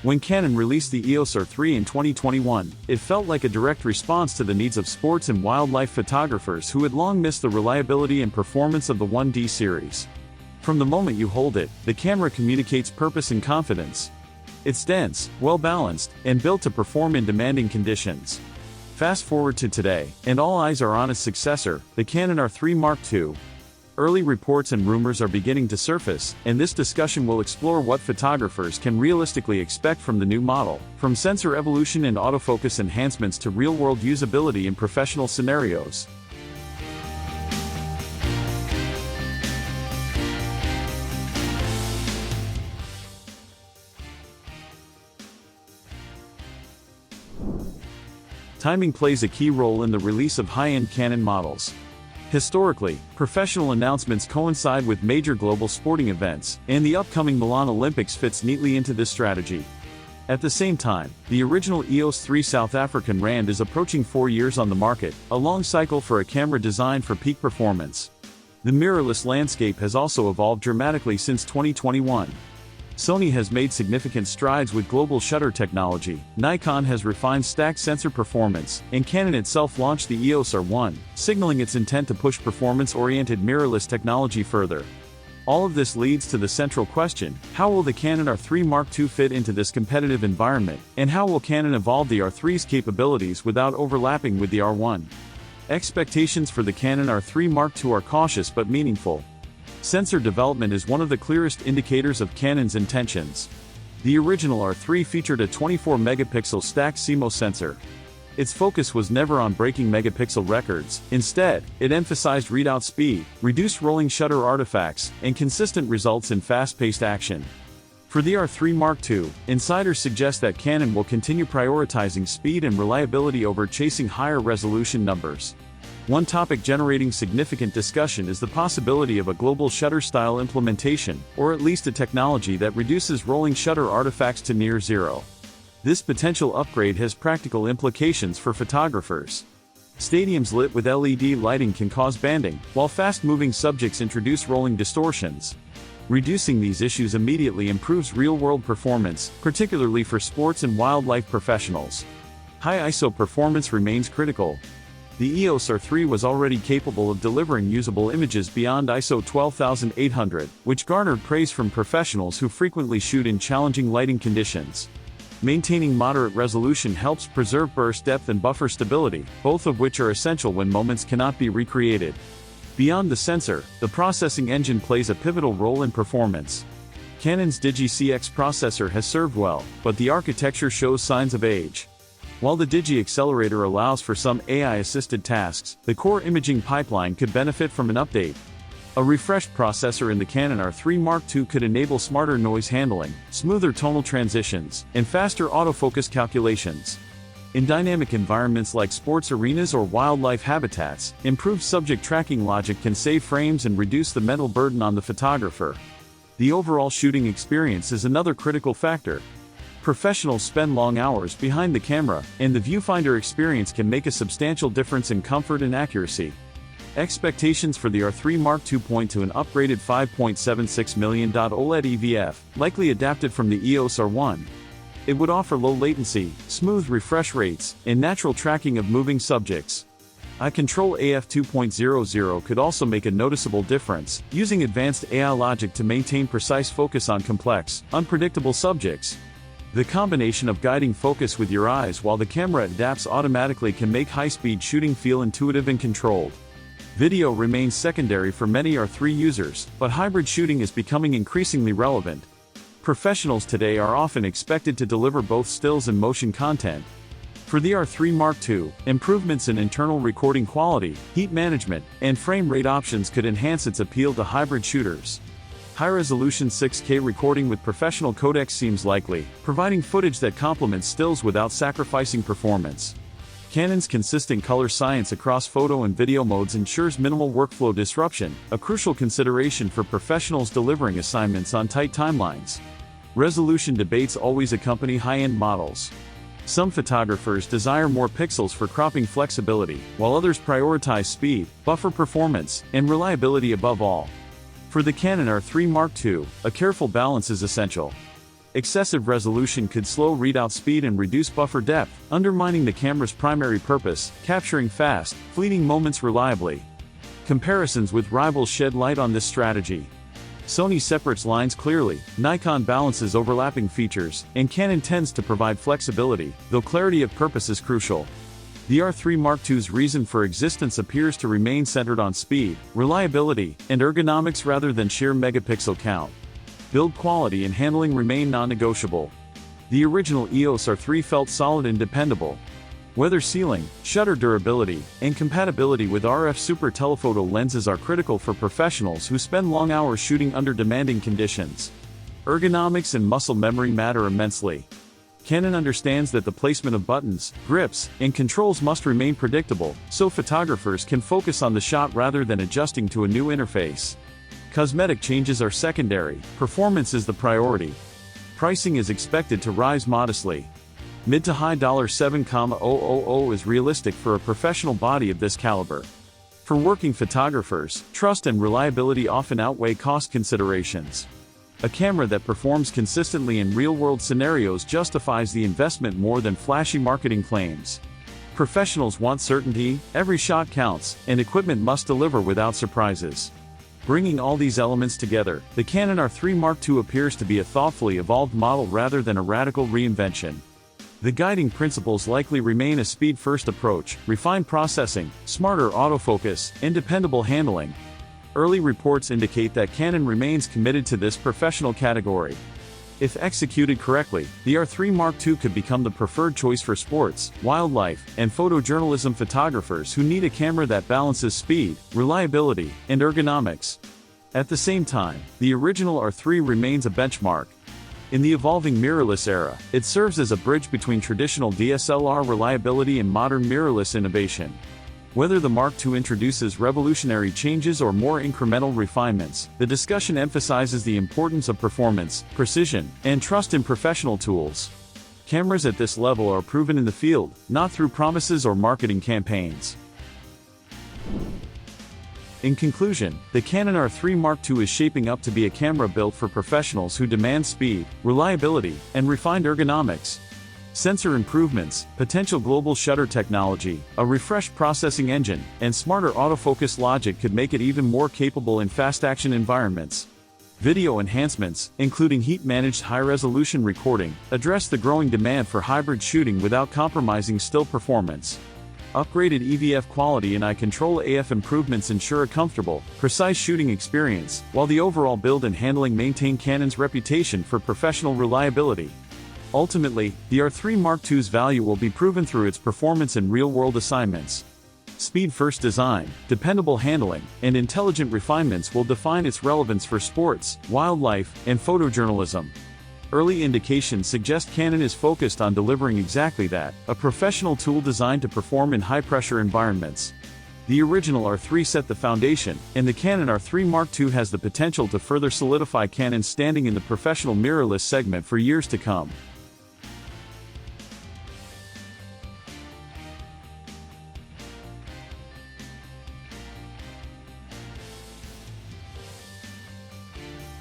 When Canon released the EOS R3 in 2021, it felt like a direct response to the needs of sports and wildlife photographers who had long missed the reliability and performance of the 1D series. From the moment you hold it, the camera communicates purpose and confidence. It's dense, well-balanced, and built to perform in demanding conditions. Fast forward to today, and all eyes are on its successor, the Canon R3 Mark II. Early reports and rumors are beginning to surface, and this discussion will explore what photographers can realistically expect from the new model, from sensor evolution and autofocus enhancements to real-world usability in professional scenarios. Timing plays a key role in the release of high-end Canon models. Historically, professional announcements coincide with major global sporting events, and the upcoming Milan Olympics fits neatly into this strategy. At the same time, the original EOS 3 South African Rand is approaching 4 years on the market, a long cycle for a camera designed for peak performance. The mirrorless landscape has also evolved dramatically since 2021. Sony has made significant strides with global shutter technology, Nikon has refined stacked sensor performance, and Canon itself launched the EOS R1, signaling its intent to push performance-oriented mirrorless technology further. All of this leads to the central question: how will the Canon R3 Mark II fit into this competitive environment, and how will Canon evolve the R3's capabilities without overlapping with the R1? Expectations for the Canon R3 Mark II are cautious but meaningful. Sensor development is one of the clearest indicators of Canon's intentions. The original R3 featured a 24-megapixel stacked camo sensor. Its focus was never on breaking megapixel records. Instead, it emphasized readout speed, reduced rolling shutter artifacts, and consistent results in fast-paced action. For the R3 Mark II, insiders suggest that Canon will continue prioritizing speed and reliability over chasing higher resolution numbers. One topic generating significant discussion is the possibility of a global shutter-style implementation, or at least a technology that reduces rolling shutter artifacts to near zero. This potential upgrade has practical implications for photographers. Stadiums lit with LED lighting can cause banding, while fast-moving subjects introduce rolling distortions. Reducing these issues immediately improves real-world performance, particularly for sports and wildlife professionals. High ISO performance remains critical. The EOS R3 was already capable of delivering usable images beyond ISO 12800, which garnered praise from professionals who frequently shoot in challenging lighting conditions. Maintaining moderate resolution helps preserve burst depth and buffer stability, both of which are essential when moments cannot be recreated. Beyond the sensor, the processing engine plays a pivotal role in performance. Canon's Digi-CX processor has served well, but the architecture shows signs of age. While the Digi Accelerator allows for some AI-assisted tasks, the core imaging pipeline could benefit from an update. A refreshed processor in the Canon R3 Mark II could enable smarter noise handling, smoother tonal transitions, and faster autofocus calculations. In dynamic environments like sports arenas or wildlife habitats, improved subject tracking logic can save frames and reduce the mental burden on the photographer. The overall shooting experience is another critical factor. Professionals spend long hours behind the camera, and the viewfinder experience can make a substantial difference in comfort and accuracy. Expectations for the R3 Mark II point to an upgraded 5.76 million OLED EVF, likely adapted from the EOS R1. It would offer low latency, smooth refresh rates, and natural tracking of moving subjects. iControl AF 2.00 could also make a noticeable difference, using advanced AI logic to maintain precise focus on complex, unpredictable subjects. The combination of guiding focus with your eyes while the camera adapts automatically can make high-speed shooting feel intuitive and controlled. Video remains secondary for many R3 users, but hybrid shooting is becoming increasingly relevant. Professionals today are often expected to deliver both stills and motion content. For the R3 Mark II, improvements in internal recording quality, heat management, and frame rate options could enhance its appeal to hybrid shooters. High-resolution 6K recording with professional codecs seems likely, providing footage that complements stills without sacrificing performance. Canon's consistent color science across photo and video modes ensures minimal workflow disruption, a crucial consideration for professionals delivering assignments on tight timelines. Resolution debates always accompany high-end models. Some photographers desire more pixels for cropping flexibility, while others prioritize speed, buffer performance, and reliability above all. For the Canon R3 Mark II, a careful balance is essential. Excessive resolution could slow readout speed and reduce buffer depth, undermining the camera's primary purpose, capturing fast, fleeting moments reliably. Comparisons with rivals shed light on this strategy. Sony separates lines clearly, Nikon balances overlapping features, and Canon tends to provide flexibility, though clarity of purpose is crucial. The R3 Mark II's reason for existence appears to remain centered on speed, reliability, and ergonomics rather than sheer megapixel count. Build quality and handling remain non-negotiable. The original EOS R3 felt solid and dependable. Weather sealing, shutter durability, and compatibility with RF super telephoto lenses are critical for professionals who spend long hours shooting under demanding conditions. Ergonomics and muscle memory matter immensely. Canon understands that the placement of buttons, grips, and controls must remain predictable, so photographers can focus on the shot rather than adjusting to a new interface. Cosmetic changes are secondary, performance is the priority. Pricing is expected to rise modestly. Mid to high $7,000 is realistic for a professional body of this caliber. For working photographers, trust and reliability often outweigh cost considerations. A camera that performs consistently in real-world scenarios justifies the investment more than flashy marketing claims. Professionals want certainty, every shot counts, and equipment must deliver without surprises. Bringing all these elements together, the Canon R3 Mark II appears to be a thoughtfully evolved model rather than a radical reinvention. The guiding principles likely remain a speed-first approach, refined processing, smarter autofocus, and dependable handling. Early reports indicate that Canon remains committed to this professional category. If executed correctly, the R3 Mark II could become the preferred choice for sports, wildlife, and photojournalism photographers who need a camera that balances speed, reliability, and ergonomics. At the same time, the original R3 remains a benchmark. In the evolving mirrorless era, it serves as a bridge between traditional DSLR reliability and modern mirrorless innovation. Whether the Mark II introduces revolutionary changes or more incremental refinements, the discussion emphasizes the importance of performance, precision, and trust in professional tools. Cameras at this level are proven in the field, not through promises or marketing campaigns. In conclusion, the Canon R3 Mark II is shaping up to be a camera built for professionals who demand speed, reliability, and refined ergonomics. Sensor improvements, potential global shutter technology, a refreshed processing engine, and smarter autofocus logic could make it even more capable in fast-action environments. Video enhancements, including heat-managed high-resolution recording, address the growing demand for hybrid shooting without compromising still performance. Upgraded EVF quality and eye control AF improvements ensure a comfortable, precise shooting experience, while the overall build and handling maintain Canon's reputation for professional reliability. Ultimately, the R3 Mark II's value will be proven through its performance in real-world assignments. Speed-first design, dependable handling, and intelligent refinements will define its relevance for sports, wildlife, and photojournalism. Early indications suggest Canon is focused on delivering exactly that, a professional tool designed to perform in high-pressure environments. The original R3 set the foundation, and the Canon R3 Mark II has the potential to further solidify Canon's standing in the professional mirrorless segment for years to come.